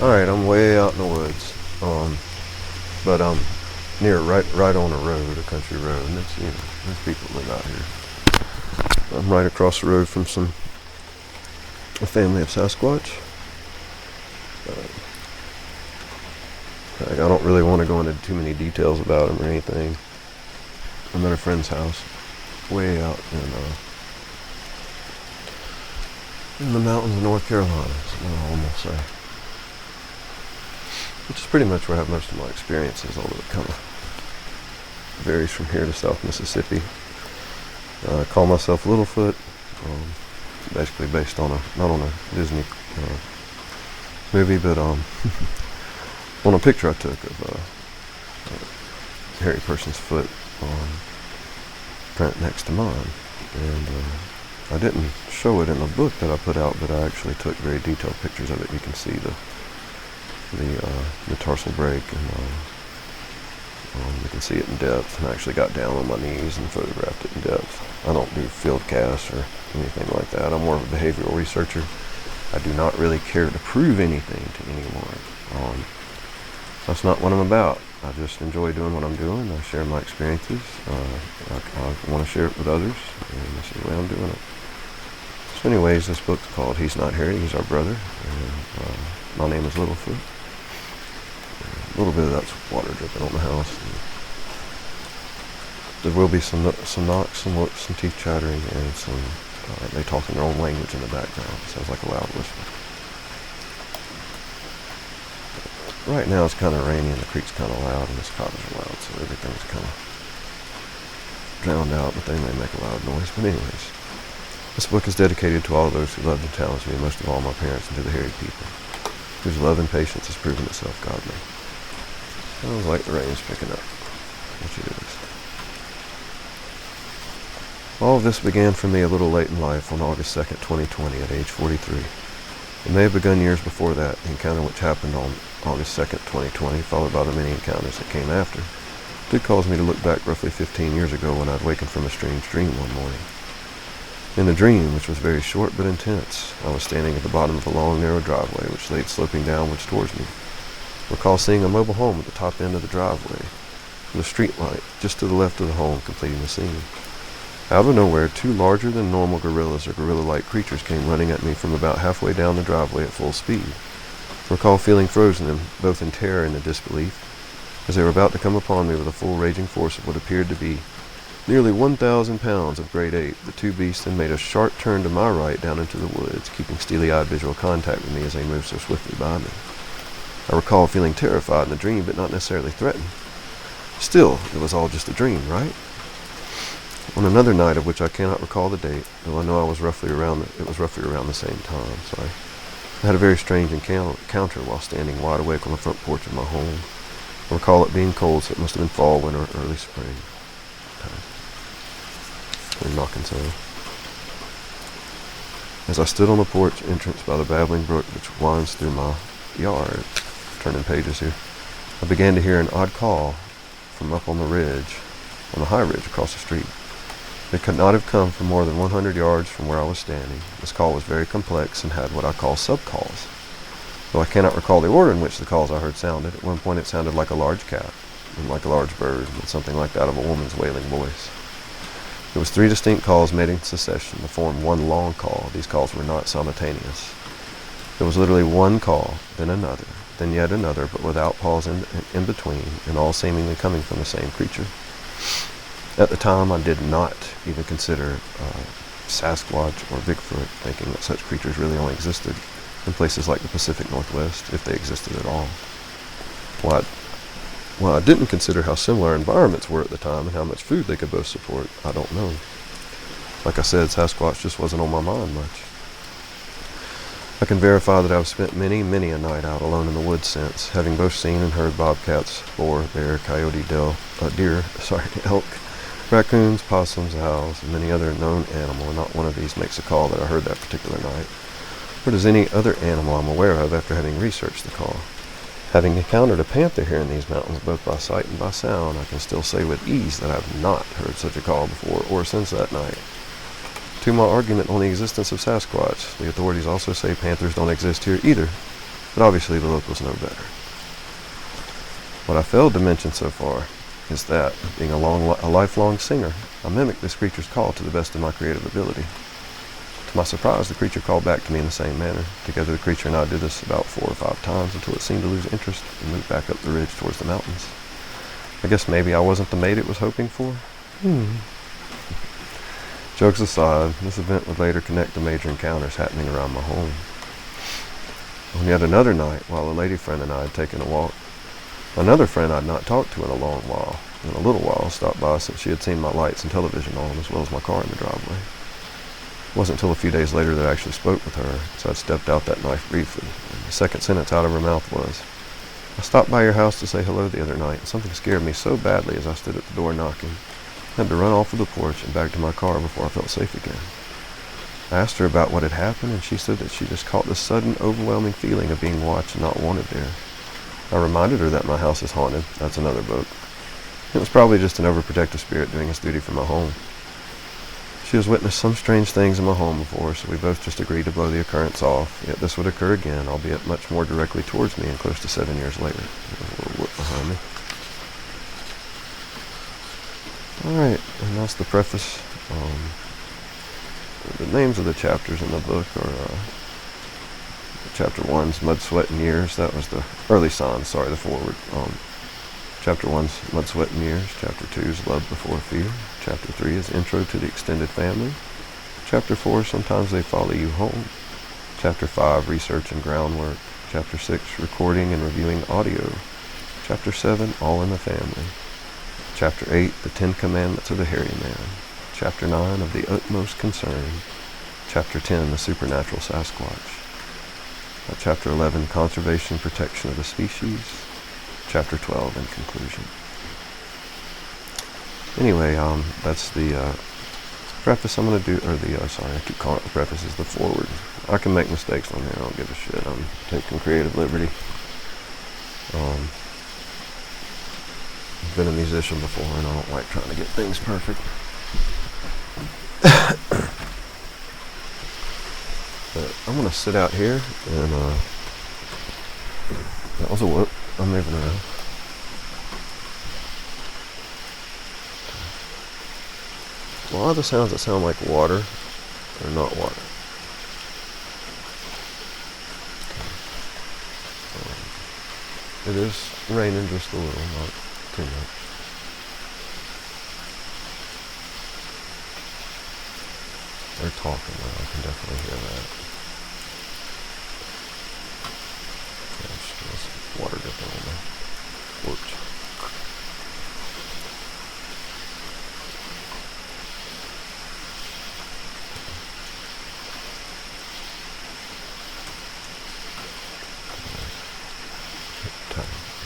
Alright, I'm way out in the woods. But I'm near right on a road, a country road, and it's, there's people that live out here. I'm right across the road from a family of Sasquatch. I don't really want to go into too many details about them or anything. I'm at a friend's house, way out in the mountains of North Carolina, is what I'll almost say. Which is pretty much where I have most of my experiences, although it kind of varies from here to South Mississippi. I call myself Littlefoot, basically based on not on a Disney movie, but on a picture I took of a hairy person's foot print next to mine. And I didn't show it in the book that I put out, but I actually took very detailed pictures of it. You can see the tarsal break, and you can see it in depth, and I actually got down on my knees and photographed it in depth. I don't do field casts or anything like that. I'm more of a behavioral researcher. I do not really care to prove anything to anyone. That's not what I'm about. I just enjoy doing what I'm doing. I share my experiences. I want to share it with others, and this is the way I'm doing it. So anyways, this book's called He's Not Harry, He's Our Brother, and my name is Littlefoot. A little bit of that's water dripping on the house. There will be some knocks, some looks, some teeth chattering, and some they talk in their own language in the background. It sounds like a loud whisper. Right now it's kind of rainy and the creek's kind of loud and this cottage is loud, so everything's kind of drowned out, but they may make a loud noise. But anyways, this book is dedicated to all of those who loved and challenged me, most of all my parents, and to the harried people, whose love and patience has proven itself godly. Sounds like the rain's picking up, which it is. All of this began for me a little late in life on August 2nd, 2020, at age 43. It may have begun years before that, the encounter which happened on August 2nd, 2020, followed by the many encounters that came after, did cause me to look back roughly 15 years ago when I'd wakened from a strange dream one morning. In the dream, which was very short but intense, I was standing at the bottom of a long, narrow driveway which laid sloping downwards towards me. I recall seeing a mobile home at the top end of the driveway, with a street light just to the left of the home completing the scene. Out of nowhere, two larger than normal gorillas or gorilla-like creatures came running at me from about halfway down the driveway at full speed. I recall feeling frozen, both in terror and in disbelief, as they were about to come upon me with the full raging force of what appeared to be nearly 1,000 pounds of great ape. The two beasts then made a sharp turn to my right down into the woods, keeping steely-eyed visual contact with me as they moved so swiftly by me. I recall feeling terrified in the dream, but not necessarily threatened. Still, it was all just a dream, right? On another night, of which I cannot recall the date, though I know it was roughly around the same time, I had a very strange encounter while standing wide awake on the front porch of my home. I recall it being cold, so it must have been fall, winter, or early spring. And knocking sound. As I stood on the porch entrance by the babbling brook which winds through my yard, turning pages here, I began to hear an odd call from up on the high ridge across the street. It could not have come from more than 100 yards from where I was standing. This call was very complex and had what I call sub-calls. Though I cannot recall the order in which the calls I heard sounded. At one point it sounded like a large cat, and like a large bird, and something like that of a woman's wailing voice. It was 3 distinct calls made in succession to form one long call. These calls were not simultaneous. It was literally one call, then another, then yet another, but without pause in between, and all seemingly coming from the same creature. At the time, I did not even consider Sasquatch or Bigfoot, thinking that such creatures really only existed in places like the Pacific Northwest, if they existed at all. While I didn't consider how similar environments were at the time and how much food they could both support, I don't know. Like I said, Sasquatch just wasn't on my mind much. I can verify that I've spent many a night out alone in the woods since, having both seen and heard bobcats, boar, bear, coyote, deer, elk, raccoons, possums, owls, and many other known animals, and not one of these makes a call that I heard that particular night, or does any other animal I'm aware of after having researched the call. Having encountered a panther here in these mountains, both by sight and by sound, I can still say with ease that I have not heard such a call before or since that night. To my argument on the existence of Sasquatch, the authorities also say panthers don't exist here either. but obviously the locals know better. What I failed to mention so far is that, being a lifelong singer, I mimicked this creature's call to the best of my creative ability. To my surprise, the creature called back to me in the same manner. Together, the creature and I did this about 4 or 5 times until it seemed to lose interest and move back up the ridge towards the mountains. I guess maybe I wasn't the mate it was hoping for. Jokes aside, this event would later connect to major encounters happening around my home. On yet another night, while a lady friend and I had taken a walk, another friend I'd not talked to in a little while, stopped by since she had seen my lights and television on, as well as my car in the driveway. It wasn't until a few days later that I actually spoke with her, so I'd stepped out that night briefly, and the second sentence out of her mouth was, "I stopped by your house to say hello the other night, and something scared me so badly as I stood at the door knocking. I had to run off of the porch and back to my car before I felt safe again." I asked her about what had happened, and she said that she just caught this sudden, overwhelming feeling of being watched and not wanted there. I reminded her that my house is haunted. That's another book. It was probably just an overprotective spirit doing its duty for my home. She has witnessed some strange things in my home before, so we both just agreed to blow the occurrence off. Yet this would occur again, albeit much more directly towards me and close to 7 years later. There's a little whoop behind me. Alright, and that's the preface. The names of the chapters in the book are Chapter 1's Mud, Sweat, and Years. That was the early signs, the foreword. Chapter 1's Mud, Sweat, and Years. Chapter 2's Love Before Fear. Chapter 3 is Intro to the Extended Family. Chapter 4, Sometimes They Follow You Home. Chapter 5, Research and Groundwork. Chapter 6, Recording and Reviewing Audio. Chapter 7, All in the Family. Chapter 8, The 10 Commandments of the Hairy Man. Chapter 9, Of the Utmost Concern. Chapter 10, The Supernatural Sasquatch. Chapter 11, Conservation and Protection of the Species. Chapter 12, in conclusion. Anyway, that's the preface I'm going to do, I keep calling it the preface, is the foreword. I can make mistakes on here, I don't give a shit. I'm taking creative liberty. I've been a musician before, and I don't like trying to get things perfect. But I'm going to sit out here, and that was a whoop. I'm moving around. A lot of the sounds that sound like water are not water. It is raining just a little, not too much. They're talking though, I can definitely hear that. There's water dripping on my porch.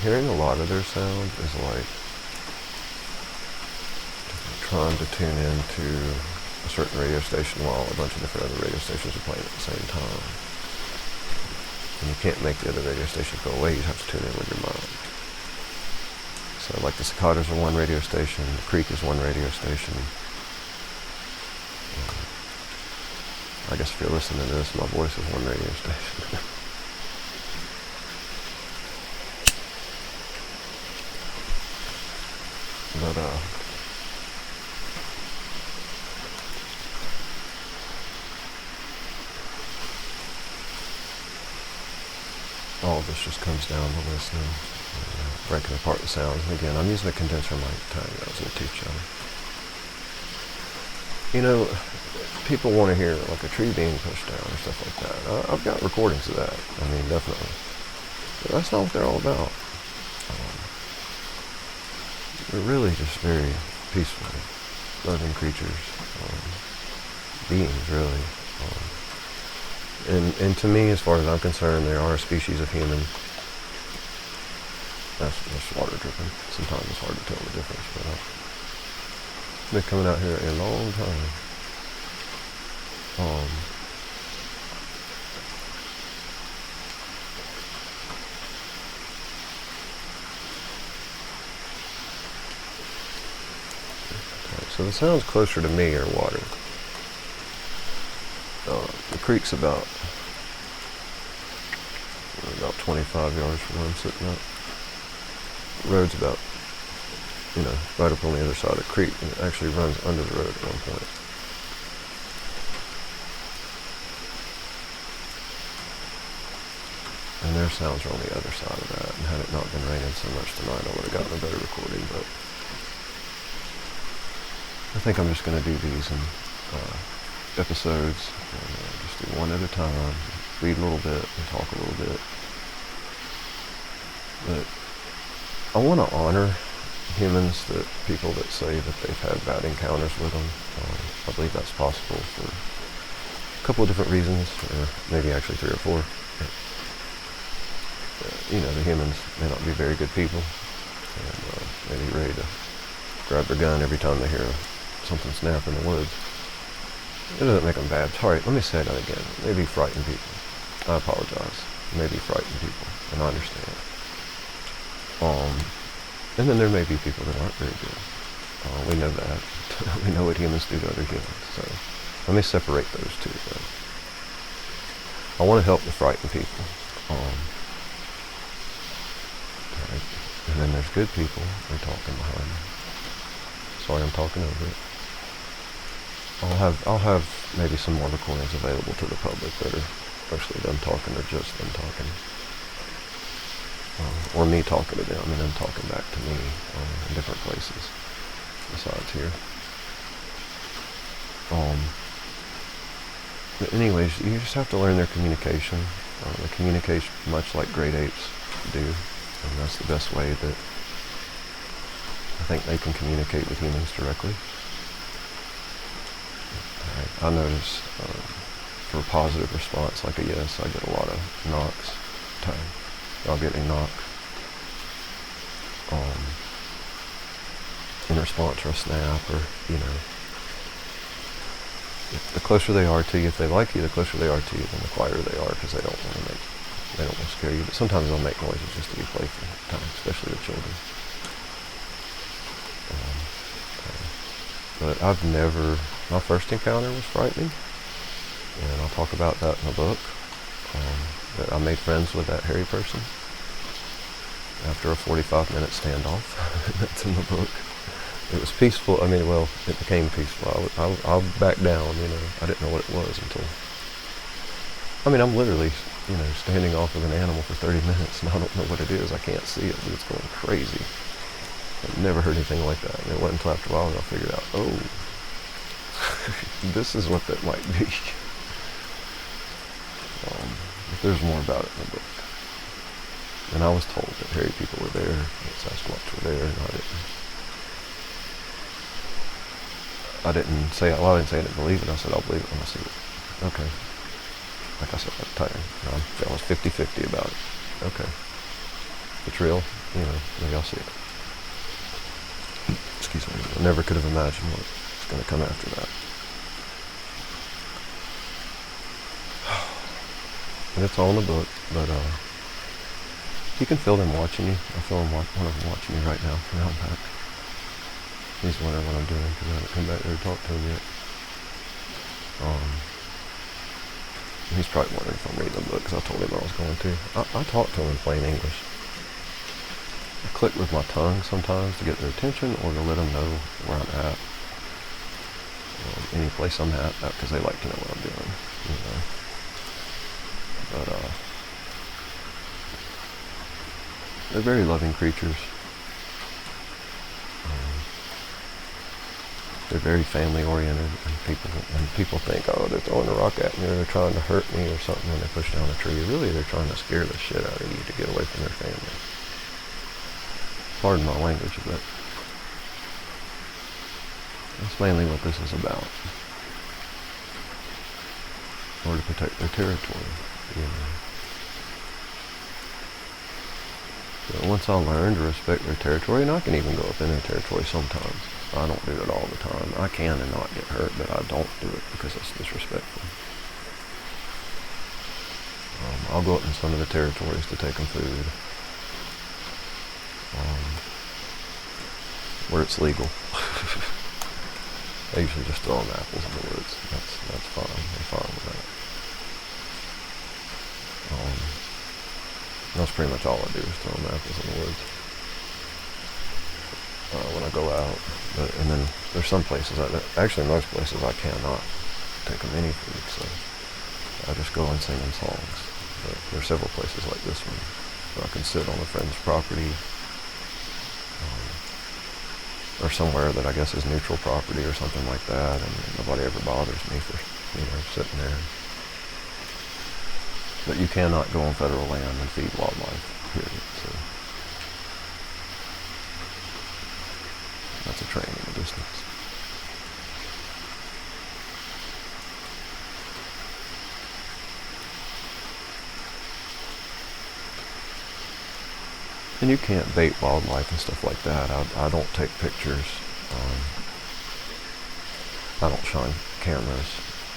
Hearing a lot of their sound is like trying to tune into a certain radio station while a bunch of different other radio stations are playing at the same time. And you can't make the other radio stations go away, you have to tune in with your mind. So like the cicadas are one radio station, the creek is one radio station. I guess if you're listening to this, my voice is one radio station. But all of this just comes down to listening, breaking apart the sounds. And again, I'm using a condenser mic tiny. That was a little too chummy. You know, people want to hear like a tree being pushed down or stuff like that. I've got recordings of that. I mean, definitely. But that's not what they're all about. They're really just very peaceful, loving creatures, beings, really. And to me, as far as I'm concerned, they are a species of human. That's water dripping. Sometimes it's hard to tell the difference, but I've been coming out here a long time. So the sounds closer to me are water. The creek's about about 25 yards from where I'm sitting at. The road's about, right up on the other side of the creek, and it actually runs under the road at one point. And their sounds are on the other side of that, and had it not been raining so much tonight, I would have gotten a better recording, but I think I'm just going to do these in episodes, and just do one at a time, read a little bit, and talk a little bit. But I want to honor humans, people that say that they've had bad encounters with them. I believe that's possible for a couple of different reasons, or maybe actually 3 or 4. The humans may not be very good people, and maybe ready to grab their gun every time they hear something snap in the woods. It doesn't make them bad. Sorry, let me say that again. Maybe frighten people. I apologize. Maybe frighten people, and I understand. And then there may be people that aren't very good. We know that. We know what humans do to other humans. So let me separate those two, though. I want to help the frightened people. Right. And then there's good people. They're talking behind me. Sorry, I'm talking over it. I'll have maybe some more recordings available to the public that are mostly them talking or just them talking. Or me talking to them and them talking back to me in different places besides here. But anyways, you just have to learn their communication. They communicate much like great apes do, and that's the best way that I think they can communicate with humans directly. I notice for a positive response, like a yes, I get a lot of knocks. I'll get a knock in response or a snap, or the closer they are to you, if they like you, the closer they are to you, then the quieter they are, because they don't want to scare you. But sometimes they'll make noises just to be playful, especially with children. But my first encounter was frightening, and I'll talk about that in the book. That I made friends with that hairy person after a 45-minute standoff. That's in the book. It was peaceful. It became peaceful. I'll back down, I didn't know what it was until... I'm literally, standing off with an animal for 30 minutes, and I don't know what it is. I can't see it, but it's going crazy. I've never heard anything like that. And it wasn't until after a while that I figured out, this is what that might be. There's more about it in the book. And I was told that hairy people were there, that Sasquatch were there, and I didn't say I didn't believe it. I said, I'll believe it when I see it. Okay. Like I said at the time, I was 50-50 about it. Okay. If it's real, maybe I'll see it. Excuse me. I never could have imagined what's going to come after that. And it's all in the book, but you can feel them watching you. I feel one of them watching me right now from out back. He's wondering what I'm doing because I haven't come back there to talk to him yet. He's probably wondering if I'm reading the book because I told him I was going to. I talk to him in plain English. I click with my tongue sometimes to get their attention or to let them know where I'm at. Any place I'm at, because they like to know what I'm doing, But they're very loving creatures. They're very family oriented, and people think, they're throwing a rock at me, or they're trying to hurt me or something when they push down a tree. Really, they're trying to scare the shit out of you to get away from their family. Pardon my language, but that's mainly what this is about. Or to protect their territory, So once I learn to respect their territory, and I can even go up in their territory sometimes. I don't do it all the time. I can and not get hurt, but I don't do it because it's disrespectful. I'll go up in some of the territories to take them food. Where it's legal. I usually just throw them apples in the woods. That's fine. I'm fine with that. That's pretty much all I do is throw them apples in the woods when I go out. And then there's some places, actually most places I cannot take them any food, so I just go and sing them songs. But there's several places like this one where I can sit on a friend's property, or somewhere that I guess is neutral property or something like that, and nobody ever bothers me for, sitting there. But you cannot go on federal land and feed wildlife, period. So that's a train in the distance. And you can't bait wildlife and stuff like that. I don't take pictures. I don't shine cameras,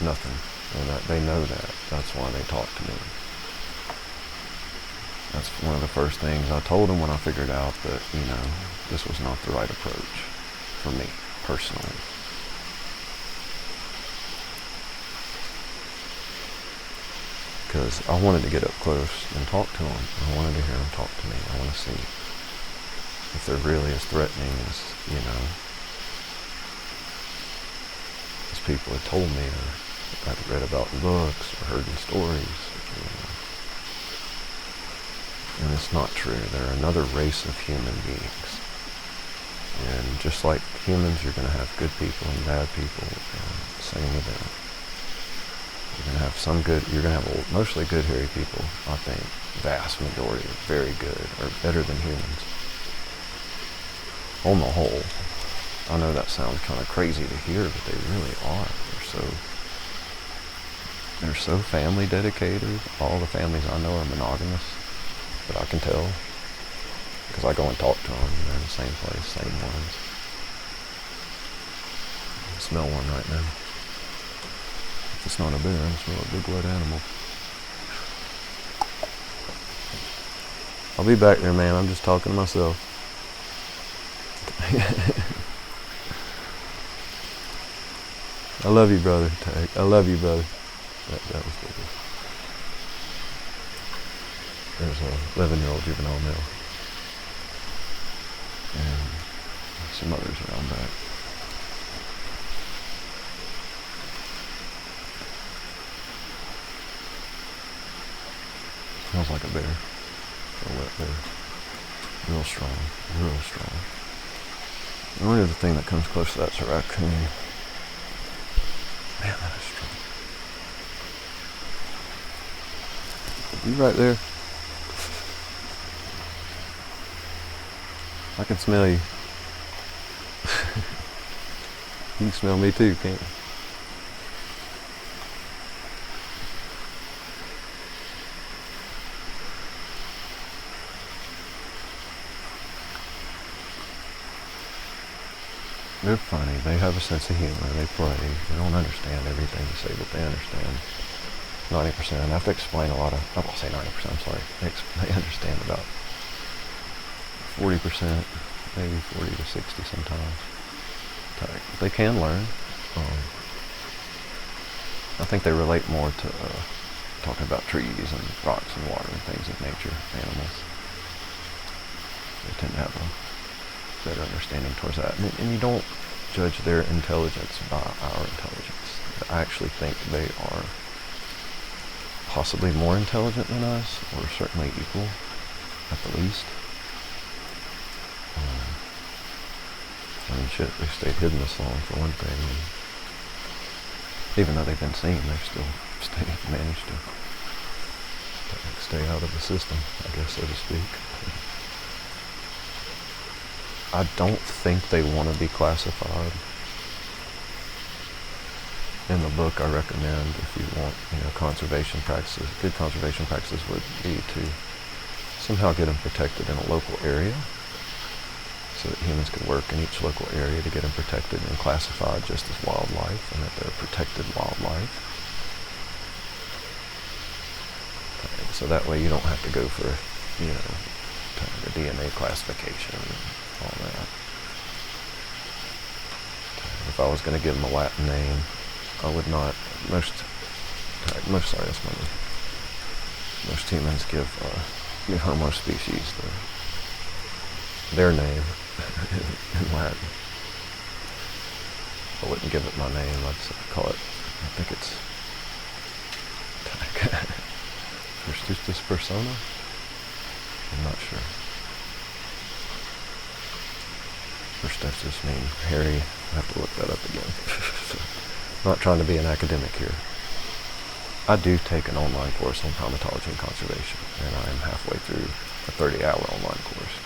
nothing. And they know that. That's why they talk to me. That's one of the first things I told them when I figured out that, this was not the right approach for me, personally. Because I wanted to get up close and talk to them. I wanted to hear them talk to me. I want to see if they're really as threatening as, as people had told me, or I'd read about in books, or heard in stories. And it's not true. They're another race of human beings. And just like humans, you're going to have good people and bad people. Same with them. You're going to have you're going to have mostly good, hairy people, I think. Vast majority are very good, or better than humans. On the whole. I know that sounds kind of crazy to hear, but they really are. They're so family dedicated. All the families I know are monogamous, but I can tell because I go and talk to them. They're in the same place, same ones. I smell one right now. If it's not a bear, I smell a big wet animal. I'll be back there, man. I'm just talking to myself. I love you, brother. I love you, brother. That was good. There's a 11-year-old juvenile male. And some others around back. Smells like a bear. A wet bear. Real strong. Real strong. The only other thing that comes close to that's a raccoon. Man, that is strong. You right there? I can smell you. You can smell me too, can't you? They're funny. They have a sense of humor. They play. They don't understand everything you say, but they understand 90%. I have to explain a lot of, I won't say 90%, I'm sorry. They understand about 40%, maybe 40 to 60 sometimes. They can learn. I think they relate more to talking about trees and rocks and water and things of nature, animals. They tend to have a better understanding towards that. And you don't judge their intelligence by our intelligence. I actually think they are possibly more intelligent than us, or certainly equal, at the least. Shit, they stayed hidden this long for one thing. And even though they've been seen, they've still managed to stay out of the system, I guess, so to speak. I don't think they want to be classified. In the book, I recommend, if you want, conservation practices, good conservation practices would be to somehow get them protected in a local area, so that humans can work in each local area to get them protected and classified just as wildlife, and that they're protected wildlife. Okay, so that way you don't have to go for, the DNA classification and all that. If I was going to give them a Latin name, I would not. Most humans give the Homo species, their name in Latin. I wouldn't give it my name. I'd call it, I think it's Christus persona? I'm not sure. Christus mean hairy. I have to look that up again. So, I'm not trying to be an academic here. I do take an online course on primatology and conservation, and I am halfway through a 30-hour online course.